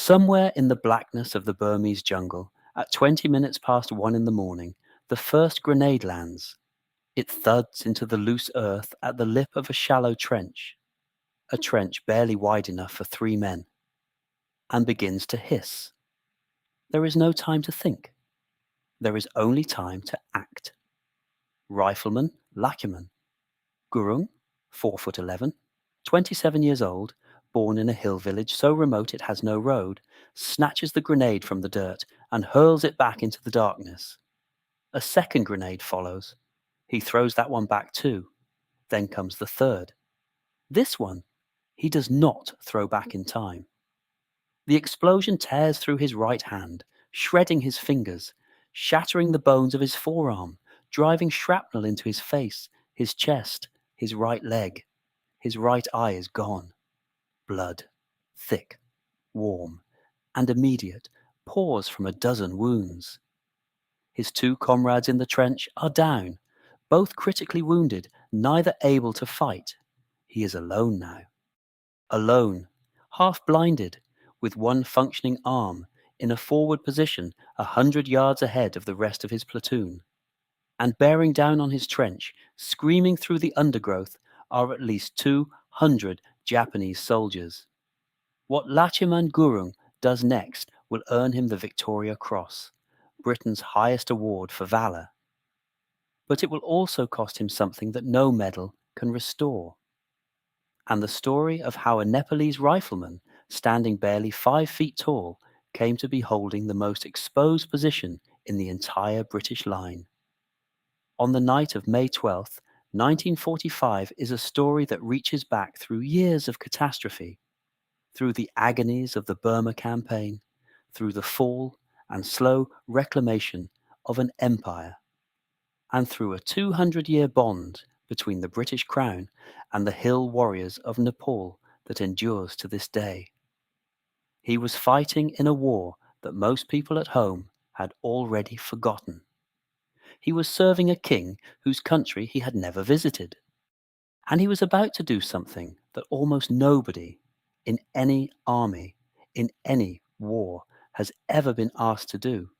Somewhere in the blackness of the Burmese jungle, at 20 minutes past 1 in the morning, the first grenade lands. It thuds into the loose earth at the lip of a shallow trench, a trench barely wide enough for 3 men, and begins to hiss. There is no time to think. There is only time to act. Rifleman Lakiman, Gurung, 4'11", 27 years old, born in a hill village so remote it has no road, snatches the grenade from the dirt and hurls it back into the darkness. A second grenade follows. He throws that one back too. Then comes the third. This one he does not throw back in time. The explosion tears through his right hand, shredding his fingers, shattering the bones of his forearm, driving shrapnel into his face, his chest, his right leg. His right eye is gone. Blood, thick, warm, and immediate, pours from a dozen wounds. His 2 comrades in the trench are down, both critically wounded, neither able to fight. He is alone now. Alone, half-blinded, with one functioning arm, in a forward position 100 yards ahead of the rest of his platoon. And bearing down on his trench, screaming through the undergrowth, are at least 200 Japanese soldiers. What Lachiman Gurung does next will earn him the Victoria Cross, Britain's highest award for valour. But it will also cost him something that no medal can restore. And the story of how a Nepalese rifleman, standing barely 5 feet tall, came to be holding the most exposed position in the entire British line. On the night of May 12th, 1945 is a story that reaches back through years of catastrophe, through the agonies of the Burma Campaign, through the fall and slow reclamation of an empire, and through a 200-year bond between the British Crown and the hill warriors of Nepal that endures to this day. He was fighting in a war that most people at home had already forgotten. He was serving a king whose country he had never visited. And he was about to do something that almost nobody in any army, in any war, has ever been asked to do: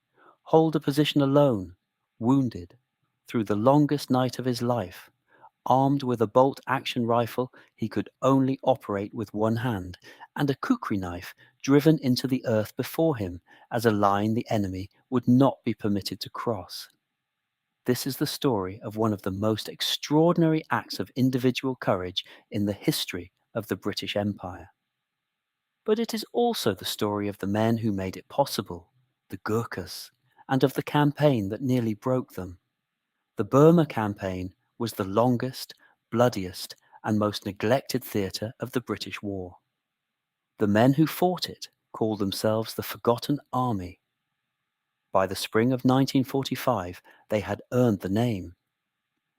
hold a position alone, wounded, through the longest night of his life, armed with a bolt-action rifle he could only operate with one hand, and a kukri knife driven into the earth before him as a line the enemy would not be permitted to cross. This is the story of one of the most extraordinary acts of individual courage in the history of the British Empire. But it is also the story of the men who made it possible, the Gurkhas, and of the campaign that nearly broke them. The Burma Campaign was the longest, bloodiest, and most neglected theatre of the British War. The men who fought it called themselves the Forgotten Army. By the spring of 1945, they had earned the name.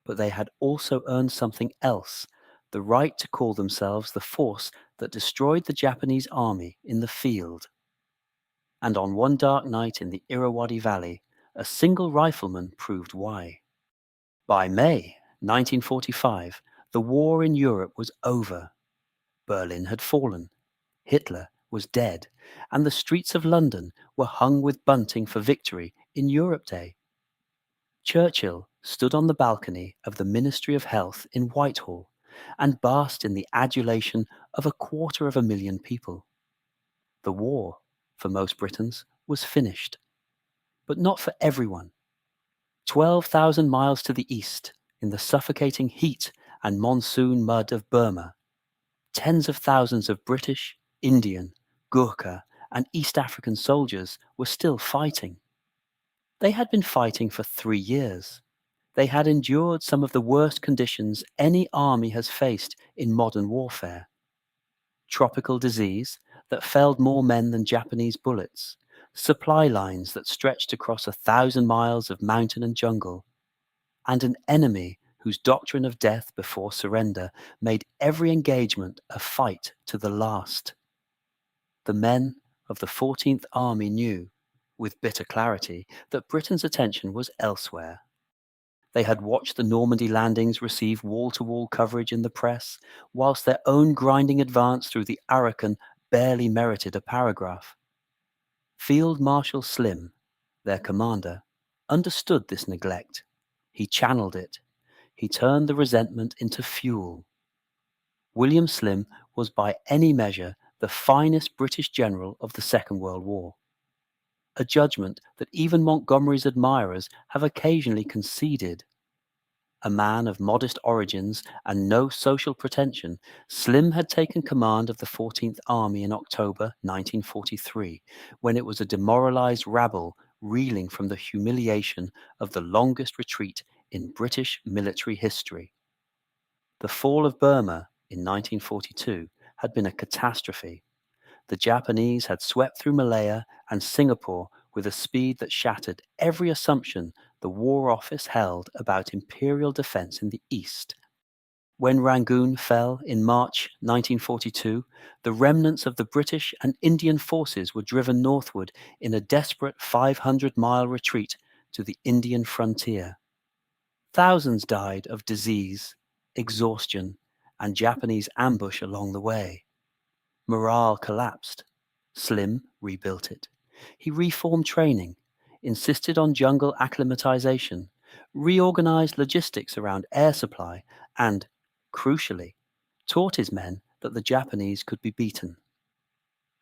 But they had also earned something else, the right to call themselves the force that destroyed the Japanese army in the field. And on one dark night in the Irrawaddy Valley, a single rifleman proved why. By May 1945, the war in Europe was over. Berlin had fallen. Hitler was dead, and the streets of London were hung with bunting for victory in Europe Day. Churchill stood on the balcony of the Ministry of Health in Whitehall and basked in the adulation of 250,000 people. The war, for most Britons, was finished. But not for everyone. 12,000 miles to the east, in the suffocating heat and monsoon mud of Burma, tens of thousands of British, Indian, Gurkha, and East African soldiers were still fighting. They had been fighting for 3 years. They had endured some of the worst conditions any army has faced in modern warfare. Tropical disease that felled more men than Japanese bullets, supply lines that stretched across 1,000 miles of mountain and jungle, and an enemy whose doctrine of death before surrender made every engagement a fight to the last. The men of the 14th Army knew, with bitter clarity, that Britain's attention was elsewhere. They had watched the Normandy landings receive wall-to-wall coverage in the press, whilst their own grinding advance through the Arakan barely merited a paragraph. Field Marshal Slim, their commander, understood this neglect. He channeled it. He turned the resentment into fuel. William Slim was by any measure the finest British general of the Second World War. A judgment that even Montgomery's admirers have occasionally conceded. A man of modest origins and no social pretension, Slim had taken command of the 14th Army in October 1943, when it was a demoralized rabble reeling from the humiliation of the longest retreat in British military history. The fall of Burma in 1942 had been a catastrophe. The Japanese had swept through Malaya and Singapore with a speed that shattered every assumption the War Office held about imperial defense in the East. When Rangoon fell in March 1942, the remnants of the British and Indian forces were driven northward in a desperate 500-mile retreat to the Indian frontier. Thousands died of disease, exhaustion, and Japanese ambush along the way. Morale collapsed. Slim rebuilt it. He reformed training, insisted on jungle acclimatization, reorganized logistics around air supply, and, crucially, taught his men that the Japanese could be beaten.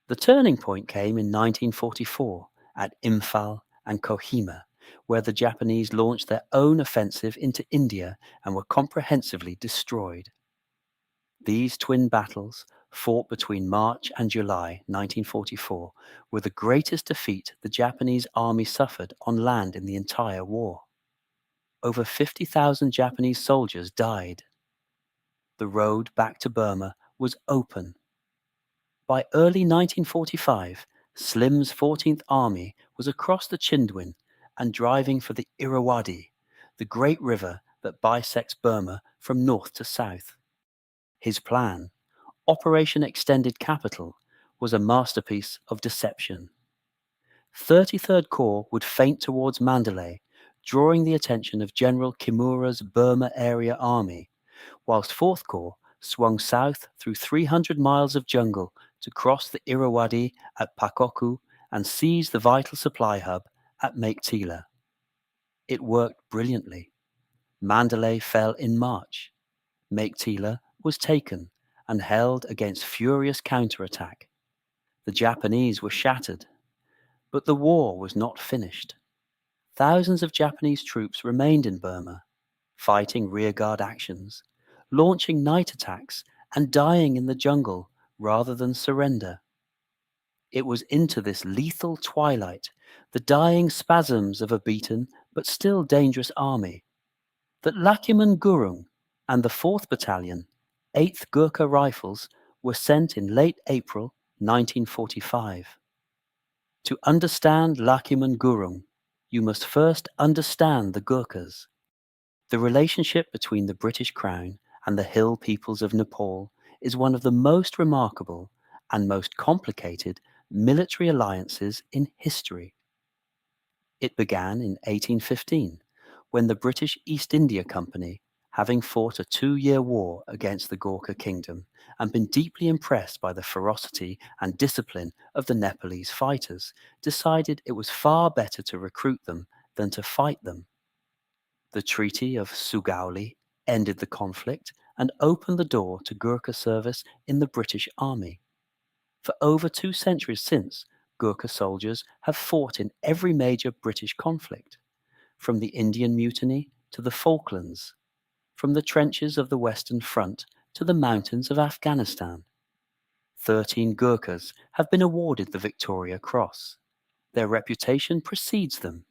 The turning point came in 1944 at Imphal and Kohima, where the Japanese launched their own offensive into India and were comprehensively destroyed. These twin battles, fought between March and July 1944, were the greatest defeat the Japanese army suffered on land in the entire war. Over 50,000 Japanese soldiers died. The road back to Burma was open. By early 1945, Slim's 14th Army was across the Chindwin and driving for the Irrawaddy, the great river that bisects Burma from north to south. His plan, Operation Extended Capital, was a masterpiece of deception. 33rd Corps would feint towards Mandalay, drawing the attention of General Kimura's Burma Area Army, whilst 4th Corps swung south through 300 miles of jungle to cross the Irrawaddy at Pakoku and seize the vital supply hub at Meiktila. It worked brilliantly. Mandalay fell in March. Meiktila was taken and held against furious counterattack. The Japanese were shattered, but the war was not finished. Thousands of Japanese troops remained in Burma, fighting rearguard actions, launching night attacks, and dying in the jungle rather than surrender. It was into this lethal twilight, the dying spasms of a beaten but still dangerous army, that Lakiman Gurung and the 4th Battalion, 8th Gurkha Rifles, were sent in late April 1945. To understand Lakiman Gurung, you must first understand the Gurkhas. The relationship between the British Crown and the hill peoples of Nepal is one of the most remarkable and most complicated military alliances in history. It began in 1815, when the British East India Company, having fought a 2-year war against the Gurkha kingdom and been deeply impressed by the ferocity and discipline of the Nepalese fighters, decided it was far better to recruit them than to fight them. The Treaty of Sugauli ended the conflict and opened the door to Gurkha service in the British Army. For over 2 centuries since, Gurkha soldiers have fought in every major British conflict, from the Indian Mutiny to the Falklands, from the trenches of the Western Front to the mountains of Afghanistan. 13 Gurkhas have been awarded the Victoria Cross. Their reputation precedes them.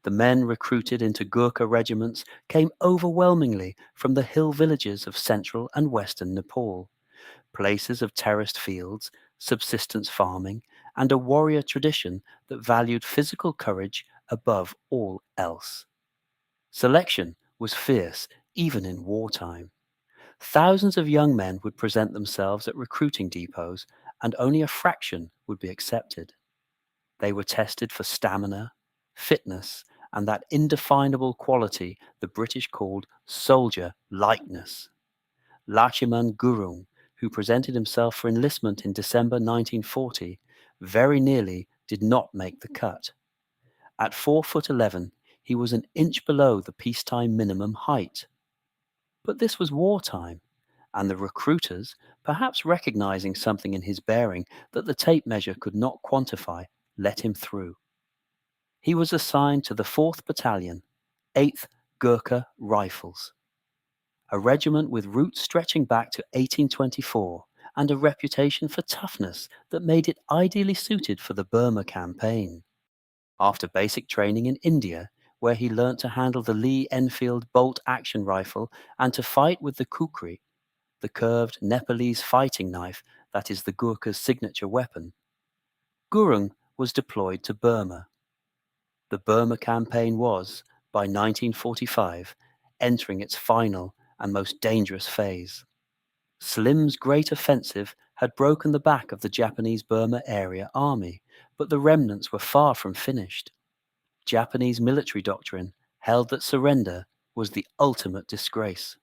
The men recruited into Gurkha regiments came overwhelmingly from the hill villages of central and western Nepal, places of terraced fields, subsistence farming, and a warrior tradition that valued physical courage above all else. Selection was fierce even in wartime. Thousands of young men would present themselves at recruiting depots, and only a fraction would be accepted. They were tested for stamina, fitness, and that indefinable quality the British called soldier likeness. Lachiman Gurung, who presented himself for enlistment in December 1940, very nearly did not make the cut. At 4'11", he was an inch below the peacetime minimum height. But this was wartime, and the recruiters, perhaps recognizing something in his bearing that the tape measure could not quantify, let him through. He was assigned to the 4th Battalion, 8th Gurkha Rifles, a regiment with roots stretching back to 1824 and a reputation for toughness that made it ideally suited for the Burma Campaign. After basic training in India, where he learnt to handle the Lee-Enfield bolt-action rifle and to fight with the kukri, the curved Nepalese fighting knife that is the Gurkha's signature weapon, Gurung was deployed to Burma. The Burma Campaign was, by 1945, entering its final and most dangerous phase. Slim's great offensive had broken the back of the Japanese Burma Area Army, but the remnants were far from finished. Japanese military doctrine held that surrender was the ultimate disgrace.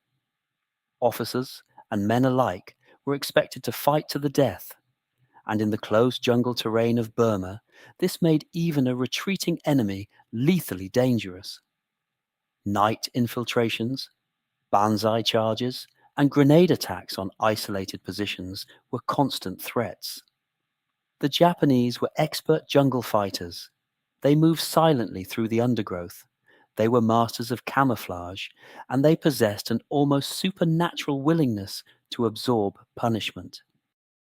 Officers and men alike were expected to fight to the death, and in the closed jungle terrain of Burma, this made even a retreating enemy lethally dangerous. Night infiltrations, banzai charges, and grenade attacks on isolated positions were constant threats. The Japanese were expert jungle fighters. They moved silently through the undergrowth. They were masters of camouflage, and they possessed an almost supernatural willingness to absorb punishment.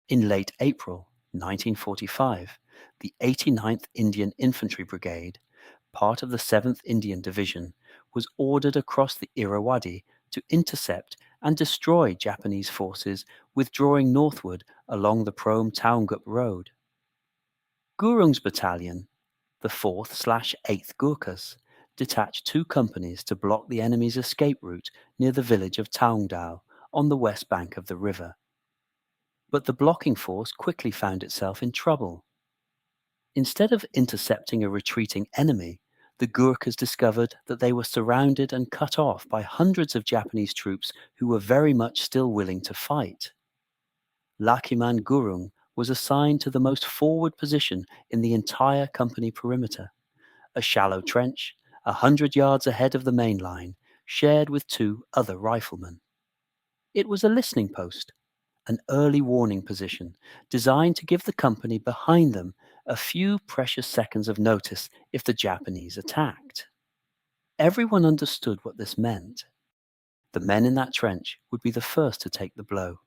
In late April 1945, the 89th Indian Infantry Brigade, part of the 7th Indian Division, was ordered across the Irrawaddy to intercept and destroy Japanese forces withdrawing northward along the Prome-Taungup Road. Gurung's battalion, the 4th/8th Gurkhas, detached 2 companies to block the enemy's escape route near the village of Taungdao on the west bank of the river. But the blocking force quickly found itself in trouble. Instead of intercepting a retreating enemy, the Gurkhas discovered that they were surrounded and cut off by hundreds of Japanese troops who were very much still willing to fight. Lakhiman Gurung was assigned to the most forward position in the entire company perimeter, a shallow trench 100 yards ahead of the main line, shared with 2 other riflemen. It was a listening post, an early warning position designed to give the company behind them a few precious seconds of notice if the Japanese attacked. Everyone understood what this meant. The men in that trench would be the first to take the blow.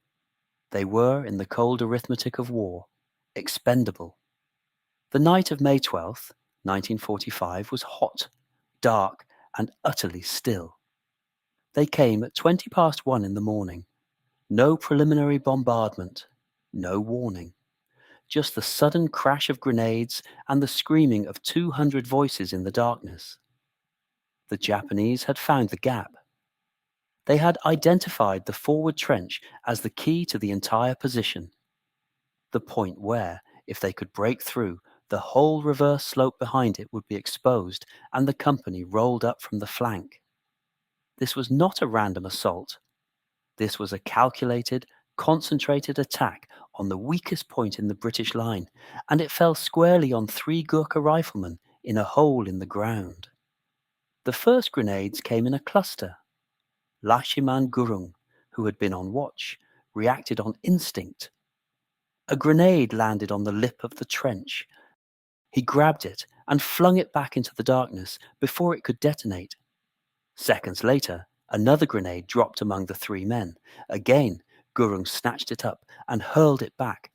They were, in the cold arithmetic of war, expendable. The night of May 12th, 1945 was hot, dark, and utterly still. They came at 1:20 in the morning. No preliminary bombardment, no warning. Just the sudden crash of grenades and the screaming of 200 voices in the darkness. The Japanese had found the gap. They had identified the forward trench as the key to the entire position. The point where, if they could break through, the whole reverse slope behind it would be exposed and the company rolled up from the flank. This was not a random assault. This was a calculated, concentrated attack on the weakest point in the British line, and it fell squarely on 3 Gurkha riflemen in a hole in the ground. The first grenades came in a cluster. Lakhiman Gurung, who had been on watch, reacted on instinct. A grenade landed on the lip of the trench. He grabbed it and flung it back into the darkness before it could detonate. Seconds later, another grenade dropped among the 3 men. Again, Gurung snatched it up and hurled it back.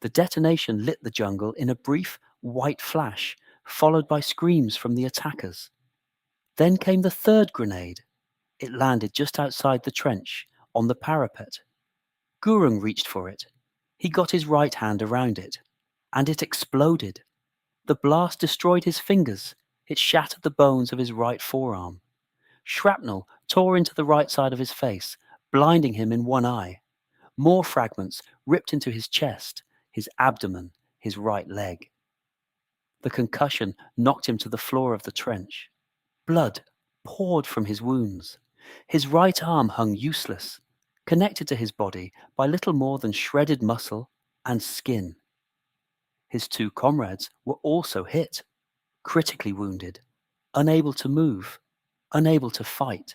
The detonation lit the jungle in a brief white flash, followed by screams from the attackers. Then came the third grenade. It landed just outside the trench, on the parapet. Gurung reached for it. He got his right hand around it, and it exploded. The blast destroyed his fingers. It shattered the bones of his right forearm. Shrapnel tore into the right side of his face, blinding him in one eye. More fragments ripped into his chest, his abdomen, his right leg. The concussion knocked him to the floor of the trench. Blood poured from his wounds. His right arm hung useless, connected to his body by little more than shredded muscle and skin. His 2 comrades were also hit, critically wounded, unable to move, unable to fight.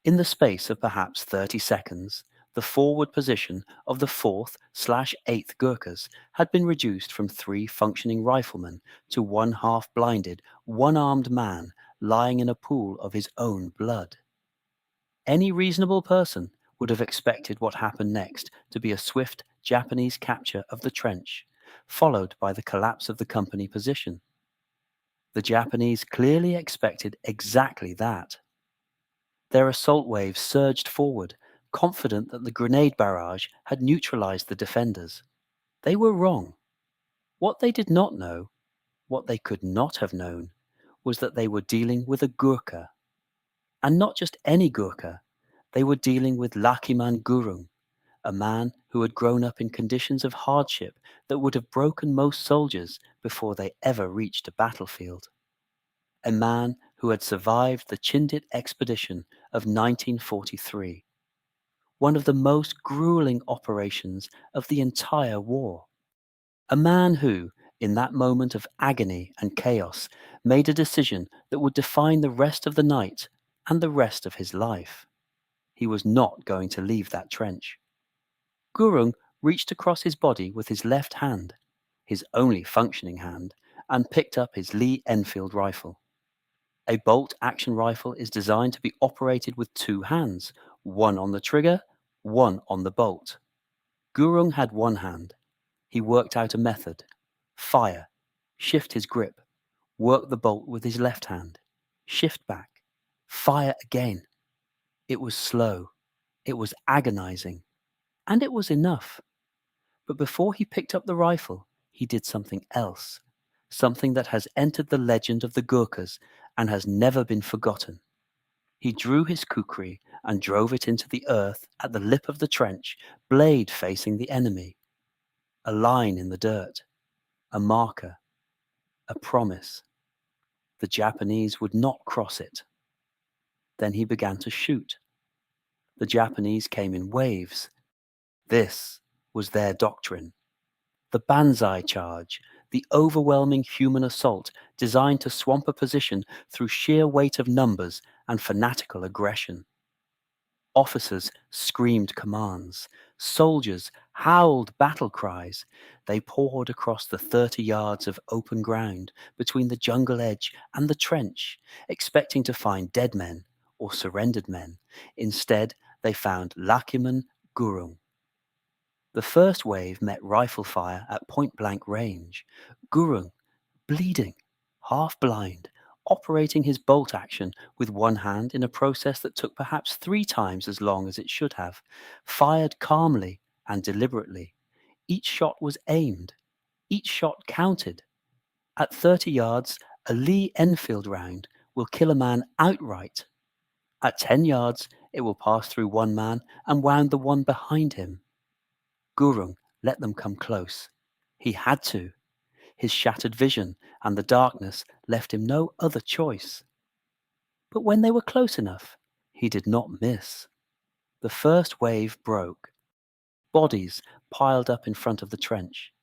In the space of perhaps 30 seconds, the forward position of the 4th/8th Gurkhas had been reduced from 3 functioning riflemen to one half-blinded, one-armed man lying in a pool of his own blood. Any reasonable person would have expected what happened next to be a swift Japanese capture of the trench, followed by the collapse of the company position. The Japanese clearly expected exactly that. Their assault waves surged forward, confident that the grenade barrage had neutralized the defenders. They were wrong. What they did not know, what they could not have known, was that they were dealing with a Gurkha. And not just any Gurkha. They were dealing with Lakiman Gurung, a man who had grown up in conditions of hardship that would have broken most soldiers before they ever reached a battlefield. A man who had survived the Chindit expedition of 1943, one of the most grueling operations of the entire war. A man who, in that moment of agony and chaos, made a decision that would define the rest of the night and the rest of his life. He was not going to leave that trench. Gurung reached across his body with his left hand, his only functioning hand, and picked up his Lee Enfield rifle. A bolt-action rifle is designed to be operated with 2 hands, one on the trigger, one on the bolt. Gurung had one hand. He worked out a method. Fire, shift his grip, work the bolt with his left hand, shift back, fire again. It was slow, it was agonizing, and it was enough. But before he picked up the rifle, he did something else, something that has entered the legend of the Gurkhas and has never been forgotten. He drew his kukri and drove it into the earth at the lip of the trench, blade facing the enemy. A line in the dirt, a marker, a promise. The Japanese would not cross it. Then he began to shoot. The Japanese came in waves. This was their doctrine. The banzai charge, the overwhelming human assault designed to swamp a position through sheer weight of numbers and fanatical aggression. Officers screamed commands. Soldiers howled battle cries. They poured across the 30 yards of open ground between the jungle edge and the trench, expecting to find dead men or surrendered men. Instead, they found Lakiman Gurung. The first wave met rifle fire at point-blank range. Gurung, bleeding, half-blind, operating his bolt action with one hand in a process that took perhaps 3 times as long as it should have, fired calmly and deliberately. Each shot was aimed. Each shot counted. At 30 yards, a Lee Enfield round will kill a man outright. At 10 yards, it will pass through one man and wound the one behind him. Gurung let them come close. He had to. His shattered vision and the darkness left him no other choice. But when they were close enough, he did not miss. The first wave broke. Bodies piled up in front of the trench.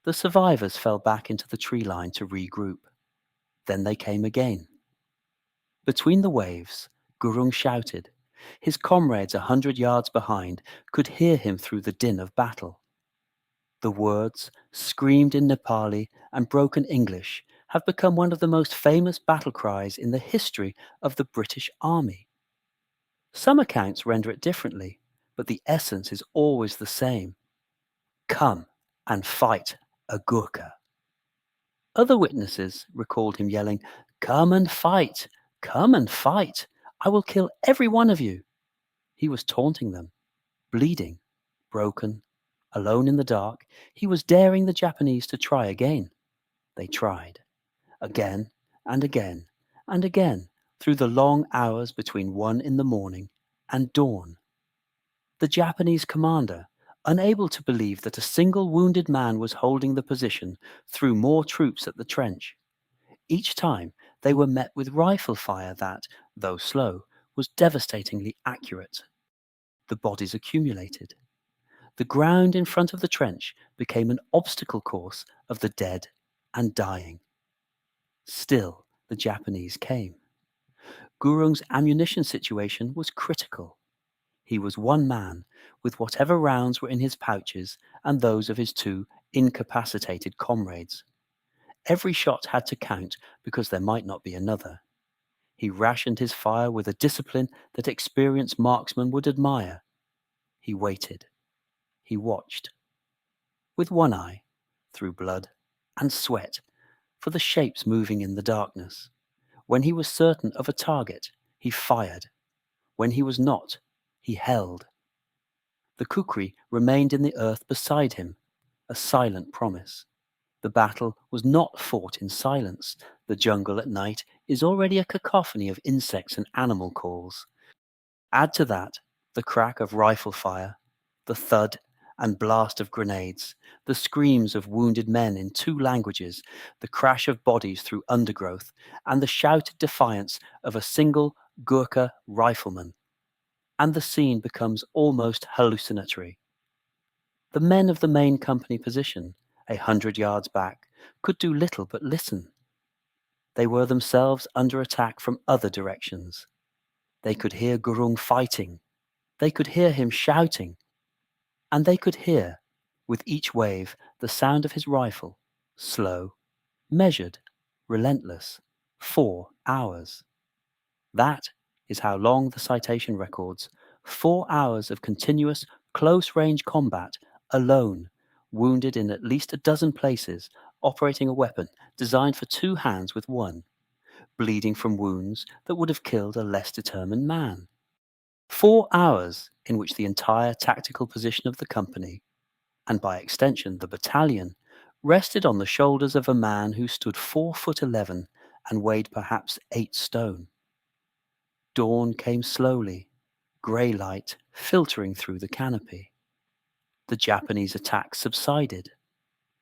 The survivors fell back into the tree line to regroup. Then they came again. Between the waves, Gurung shouted. His comrades 100 yards behind could hear him through the din of battle. The words, screamed in Nepali and broken English, have become one of the most famous battle cries in the history of the British Army. Some accounts render it differently, but the essence is always the same. Come and fight a Gurkha. Other witnesses recalled him yelling, "Come and fight! Come and fight! I will kill every one of you!" He was taunting them. Bleeding, broken, alone in the dark, he was daring the Japanese to try again. They tried. Again and again and again through the long hours between 1 in the morning and dawn. The Japanese commander, unable to believe that a single wounded man was holding the position, threw more troops at the trench. Each time they were met with rifle fire that, though slow, was devastatingly accurate. The bodies accumulated. The ground in front of the trench became an obstacle course of the dead and dying. Still, the Japanese came. Gurung's ammunition situation was critical. He was one man, with whatever rounds were in his pouches and those of his two incapacitated comrades. Every shot had to count because there might not be another. He rationed his fire with a discipline that experienced marksmen would admire. He waited. He watched. With one eye, through blood and sweat, for the shapes moving in the darkness. When he was certain of a target, he fired. When he was not, he held. The kukri remained in the earth beside him, a silent promise. The battle was not fought in silence. The jungle at night is already a cacophony of insects and animal calls. Add to that the crack of rifle fire, the thud and blast of grenades, the screams of wounded men in 2 languages, the crash of bodies through undergrowth, and the shouted defiance of a single Gurkha rifleman, and the scene becomes almost hallucinatory. The men of the main company position, 100 yards back, could do little but listen. They were themselves under attack from other directions. They could hear Gurung fighting. They could hear him shouting. And they could hear, with each wave, the sound of his rifle, slow, measured, relentless, 4 hours. That is how long the citation records. 4 hours of continuous, close-range combat, alone, wounded in at least a dozen places, operating a weapon designed for 2 hands with one, bleeding from wounds that would have killed a less determined man. 4 hours in which the entire tactical position of the company, and by extension the battalion, rested on the shoulders of a man who stood 4'11" and weighed perhaps 8 stone. Dawn came slowly, grey light filtering through the canopy. The Japanese attack subsided.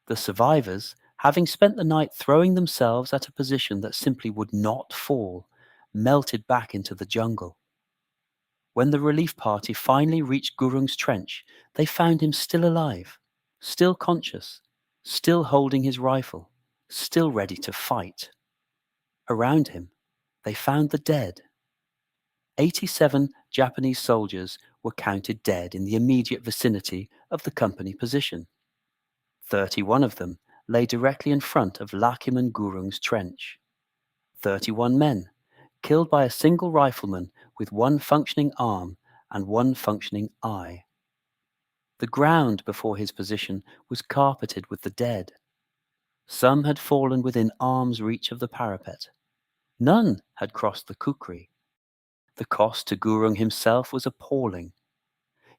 The survivors, having spent the night throwing themselves at a position that simply would not fall, melted back into the jungle. When the relief party finally reached Gurung's trench, they found him still alive, still conscious, still holding his rifle, still ready to fight. Around him, they found the dead. 87 Japanese soldiers were counted dead in the immediate vicinity of the company position. 31 of them lay directly in front of Lakiman Gurung's trench. 31 men, killed by a single rifleman with 1 functioning arm and 1 functioning eye. The ground before his position was carpeted with the dead. Some had fallen within arm's reach of the parapet. None had crossed the kukri. The cost to Gurung himself was appalling.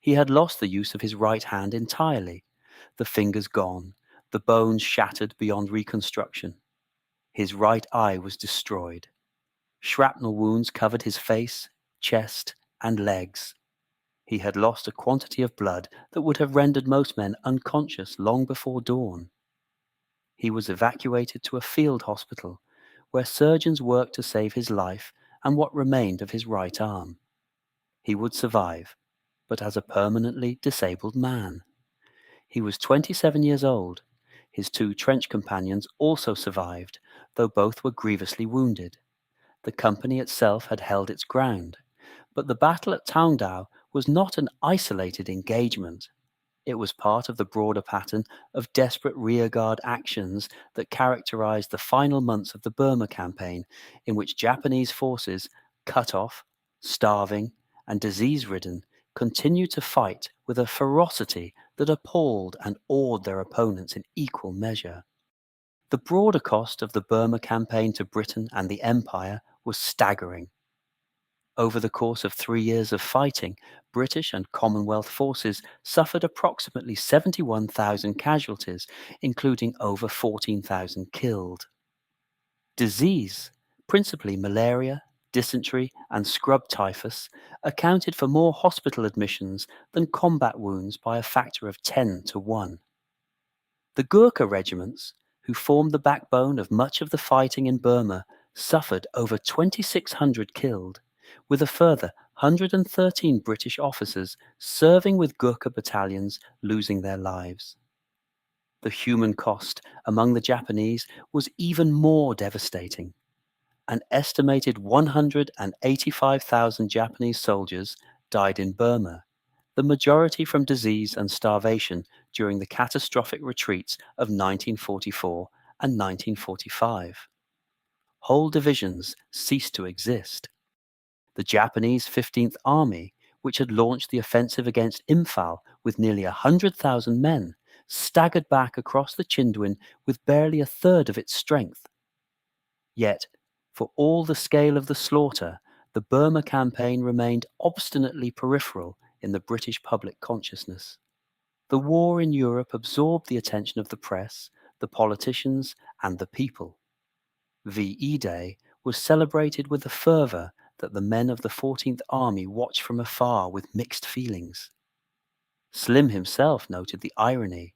He had lost the use of his right hand entirely, the fingers gone, the bones shattered beyond reconstruction. His right eye was destroyed. Shrapnel wounds covered his face, chest, and legs. He had lost a quantity of blood that would have rendered most men unconscious long before dawn. He was evacuated to a field hospital, where surgeons worked to save his life and what remained of his right arm. He would survive, but as a permanently disabled man. He was 27 years old. His 2 trench companions also survived, though both were grievously wounded. The company itself had held its ground, but the battle at Taungdao was not an isolated engagement. It was part of the broader pattern of desperate rearguard actions that characterized the final months of the Burma Campaign, in which Japanese forces, cut off, starving, and disease-ridden, continued to fight with a ferocity that appalled and awed their opponents in equal measure. The broader cost of the Burma Campaign to Britain and the Empire was staggering. Over the course of 3 years of fighting, British and Commonwealth forces suffered approximately 71,000 casualties, including over 14,000 killed. Disease, principally malaria, dysentery, and scrub typhus, accounted for more hospital admissions than combat wounds by a factor of 10 to 1. The Gurkha regiments, who formed the backbone of much of the fighting in Burma, suffered over 2,600 killed, with a further 113 British officers serving with Gurkha battalions losing their lives. The human cost among the Japanese was even more devastating. An estimated 185,000 Japanese soldiers died in Burma, the majority from disease and starvation during the catastrophic retreats of 1944 and 1945. Whole divisions ceased to exist. The Japanese 15th Army, which had launched the offensive against Imphal with nearly 100,000 men, staggered back across the Chindwin with barely a third of its strength. Yet, for all the scale of the slaughter, the Burma Campaign remained obstinately peripheral in the British public consciousness. The war in Europe absorbed the attention of the press, the politicians, and the people. VE Day was celebrated with a fervour that the men of the 14th Army watched from afar with mixed feelings. Slim himself noted the irony.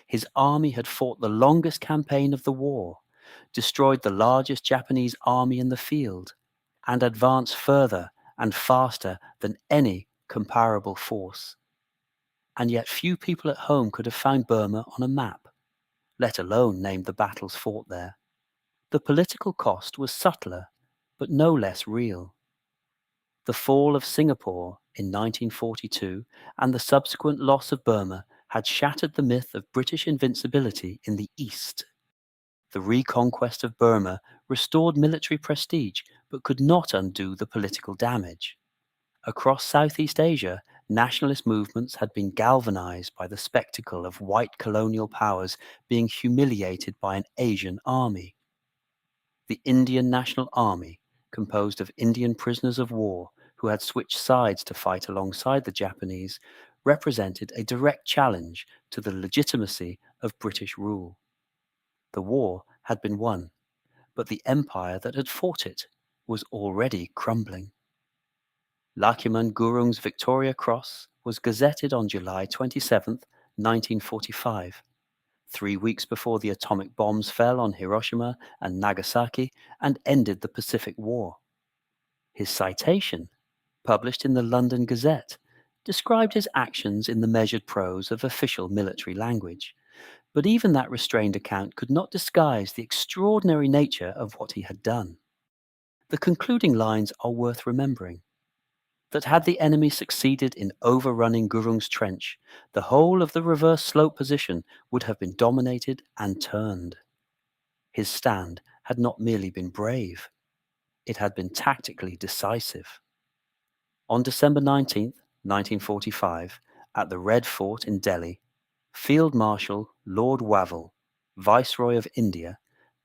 His army had fought the longest campaign of the war, destroyed the largest Japanese army in the field, and advanced further and faster than any comparable force. And yet few people at home could have found Burma on a map, let alone named the battles fought there. The political cost was subtler, but no less real. The fall of Singapore in 1942 and the subsequent loss of Burma had shattered the myth of British invincibility in the East. The reconquest of Burma restored military prestige but could not undo the political damage. Across Southeast Asia, nationalist movements had been galvanized by the spectacle of white colonial powers being humiliated by an Asian army. The Indian National Army, composed of Indian prisoners of war who had switched sides to fight alongside the Japanese, represented a direct challenge to the legitimacy of British rule. The war had been won, but the empire that had fought it was already crumbling. Lakshman Gurung's Victoria Cross was gazetted on July 27, 1945, 3 weeks before the atomic bombs fell on Hiroshima and Nagasaki and ended the Pacific War. His citation, published in the London Gazette, described his actions in the measured prose of official military language, but even that restrained account could not disguise the extraordinary nature of what he had done. The concluding lines are worth remembering. That had the enemy succeeded in overrunning Gurung's trench, the whole of the reverse slope position would have been dominated and turned. His stand had not merely been brave, it had been tactically decisive. On December 19, 1945, at the Red Fort in Delhi, Field Marshal Lord Wavell, Viceroy of India,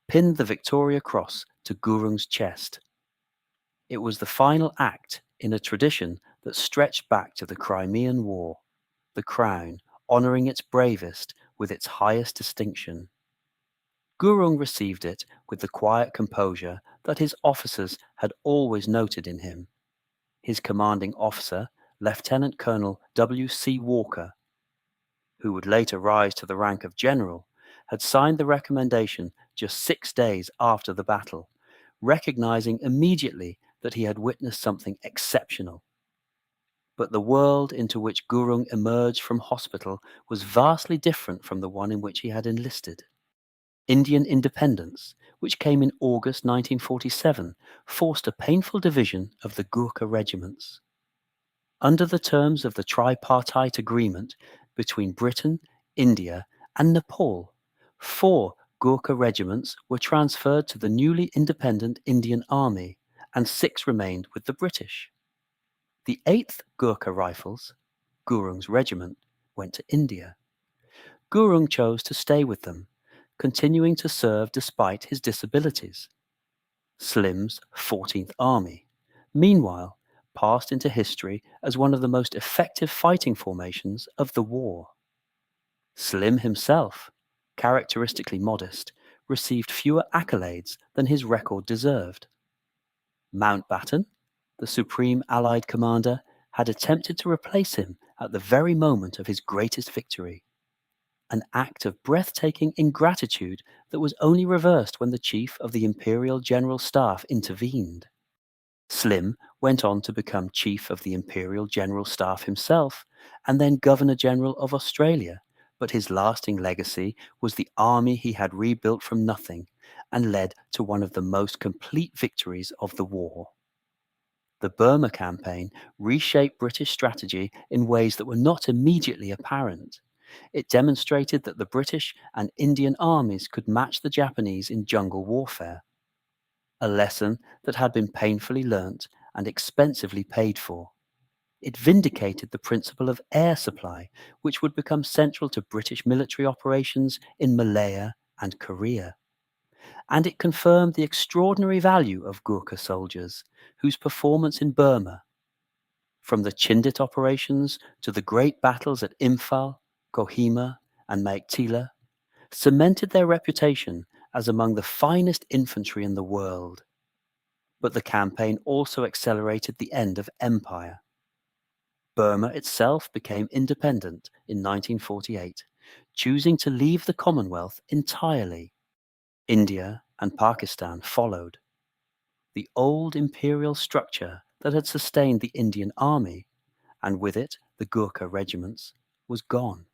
pinned the Victoria Cross to Gurung's chest. It was the final act in a tradition that stretched back to the Crimean War, the Crown honouring its bravest with its highest distinction. Gurung received it with the quiet composure that his officers had always noted in him. His commanding officer, Lieutenant Colonel W.C. Walker, who would later rise to the rank of general, had signed the recommendation just 6 days after the battle, recognizing immediately that he had witnessed something exceptional. But the world into which Gurung emerged from hospital was vastly different from the one in which he had enlisted. Indian independence, which came in August 1947, forced a painful division of the Gurkha regiments. Under the terms of the tripartite agreement between Britain, India, and Nepal, 4 Gurkha regiments were transferred to the newly independent Indian Army, and 6 remained with the British. The 8th Gurkha Rifles, Gurung's regiment, went to India. Gurung chose to stay with them, continuing to serve despite his disabilities. Slim's 14th Army, meanwhile, passed into history as one of the most effective fighting formations of the war. Slim himself, characteristically modest, received fewer accolades than his record deserved. Mountbatten, the supreme Allied commander, had attempted to replace him at the very moment of his greatest victory. An act of breathtaking ingratitude that was only reversed when the chief of the Imperial General Staff intervened. Slim went on to become Chief of the Imperial General Staff himself, and then Governor-General of Australia, but his lasting legacy was the army he had rebuilt from nothing and led to one of the most complete victories of the war. The Burma Campaign reshaped British strategy in ways that were not immediately apparent. It demonstrated that the British and Indian armies could match the Japanese in jungle warfare, a lesson that had been painfully learnt and expensively paid for. It vindicated the principle of air supply, which would become central to British military operations in Malaya and Korea. And it confirmed the extraordinary value of Gurkha soldiers, whose performance in Burma, from the Chindit operations to the great battles at Imphal, Kohima, and Maiktila, cemented their reputation as among the finest infantry in the world. But the campaign also accelerated the end of empire. Burma itself became independent in 1948, choosing to leave the Commonwealth entirely. India and Pakistan followed. The old imperial structure that had sustained the Indian army, and with it the Gurkha regiments, was gone.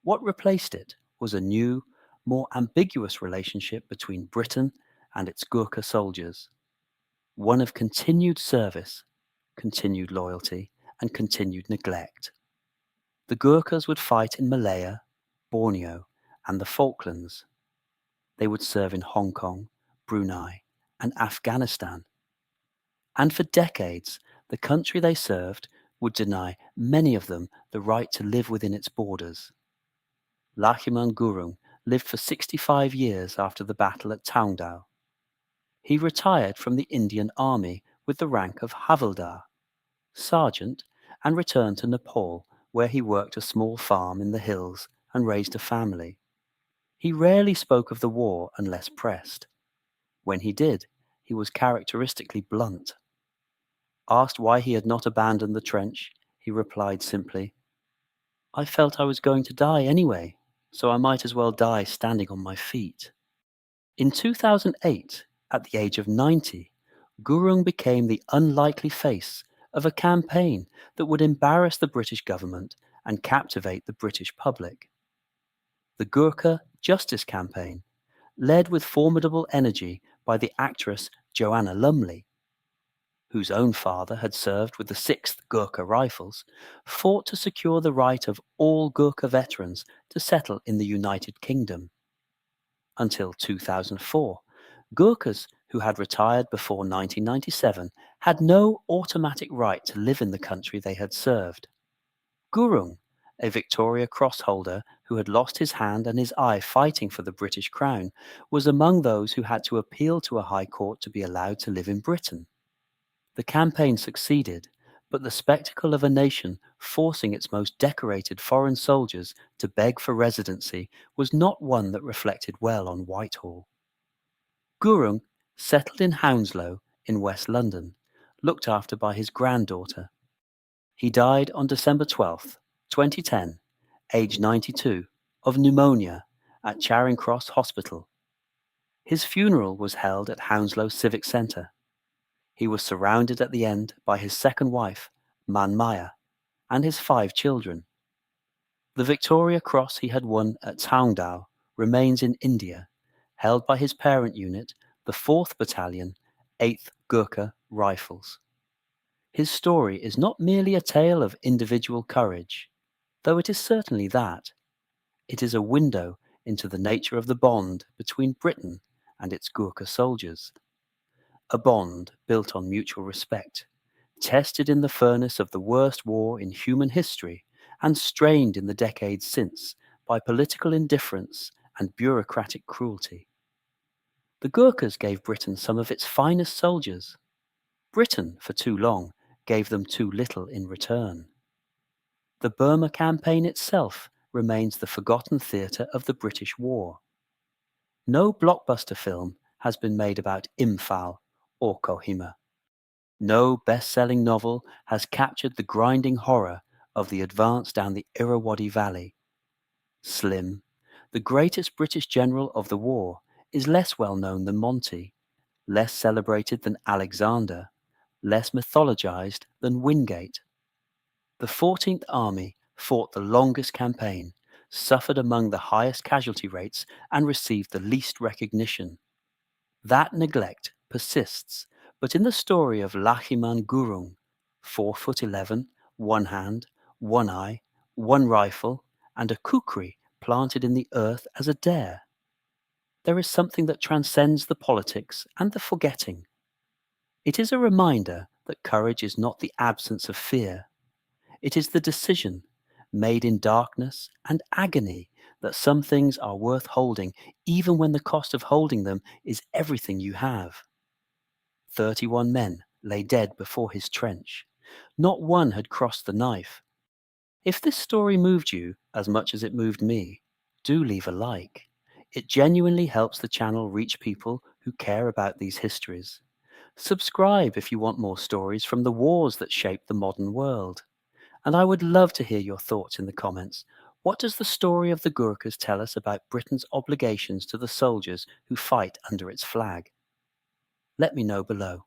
What replaced it was a new, more ambiguous relationship between Britain and its Gurkha soldiers, one of continued service, continued loyalty, and continued neglect. The Gurkhas would fight in Malaya, Borneo, and the Falklands. They would serve in Hong Kong, Brunei, and Afghanistan. And for decades, the country they served would deny many of them the right to live within its borders. Lakhiman Gurung lived for 65 years after the battle at Taungdao. He retired from the Indian Army with the rank of Havildar, sergeant, and returned to Nepal, where he worked a small farm in the hills and raised a family. He rarely spoke of the war unless pressed. When he did, he was characteristically blunt. Asked why he had not abandoned the trench, he replied simply, "I felt I was going to die anyway, so I might as well die standing on my feet." In 2008, at the age of 90, Gurung became the unlikely face of a campaign that would embarrass the British government and captivate the British public. The Gurkha Justice Campaign, led with formidable energy by the actress Joanna Lumley, whose own father had served with the 6th Gurkha Rifles, fought to secure the right of all Gurkha veterans to settle in the United Kingdom. Until 2004, Gurkhas who had retired before 1997 had no automatic right to live in the country they had served. Gurung, a Victoria Cross holder who had lost his hand and his eye fighting for the British Crown, was among those who had to appeal to a high court to be allowed to live in Britain. The campaign succeeded, but the spectacle of a nation forcing its most decorated foreign soldiers to beg for residency was not one that reflected well on Whitehall. Gurung settled in Hounslow in West London, looked after by his granddaughter. He died on December 12, 2010, aged 92, of pneumonia at Charing Cross Hospital. His funeral was held at Hounslow Civic Centre. He was surrounded at the end by his second wife, Man Maya, and his 5 children. The Victoria Cross he had won at Taungdao remains in India, held by his parent unit, the 4th Battalion, 8th Gurkha Rifles. His story is not merely a tale of individual courage, though it is certainly that. It is a window into the nature of the bond between Britain and its Gurkha soldiers. A bond built on mutual respect, tested in the furnace of the worst war in human history, and strained in the decades since by political indifference and bureaucratic cruelty. The Gurkhas gave Britain some of its finest soldiers. Britain, for too long, gave them too little in return. The Burma Campaign itself remains the forgotten theatre of the British War. No blockbuster film has been made about Imphal or Kohima. No best-selling novel has captured the grinding horror of the advance down the Irrawaddy Valley. Slim, the greatest British general of the war, is less well known than Monty, less celebrated than Alexander, less mythologized than Wingate. The 14th Army fought the longest campaign, suffered among the highest casualty rates, and received the least recognition. That neglect persists, but in the story of Lachiman Gurung, 4'11", one hand, one eye, one rifle, and a kukri planted in the earth as a dare, there is something that transcends the politics and the forgetting. It is a reminder that courage is not the absence of fear. It is the decision, made in darkness and agony, that some things are worth holding, even when the cost of holding them is everything you have. 31 men lay dead before his trench. Not one had crossed the knife. If this story moved you as much as it moved me, do leave a like. It genuinely helps the channel reach people who care about these histories. Subscribe if you want more stories from the wars that shaped the modern world. And I would love to hear your thoughts in the comments. What does the story of the Gurkhas tell us about Britain's obligations to the soldiers who fight under its flag? Let me know below.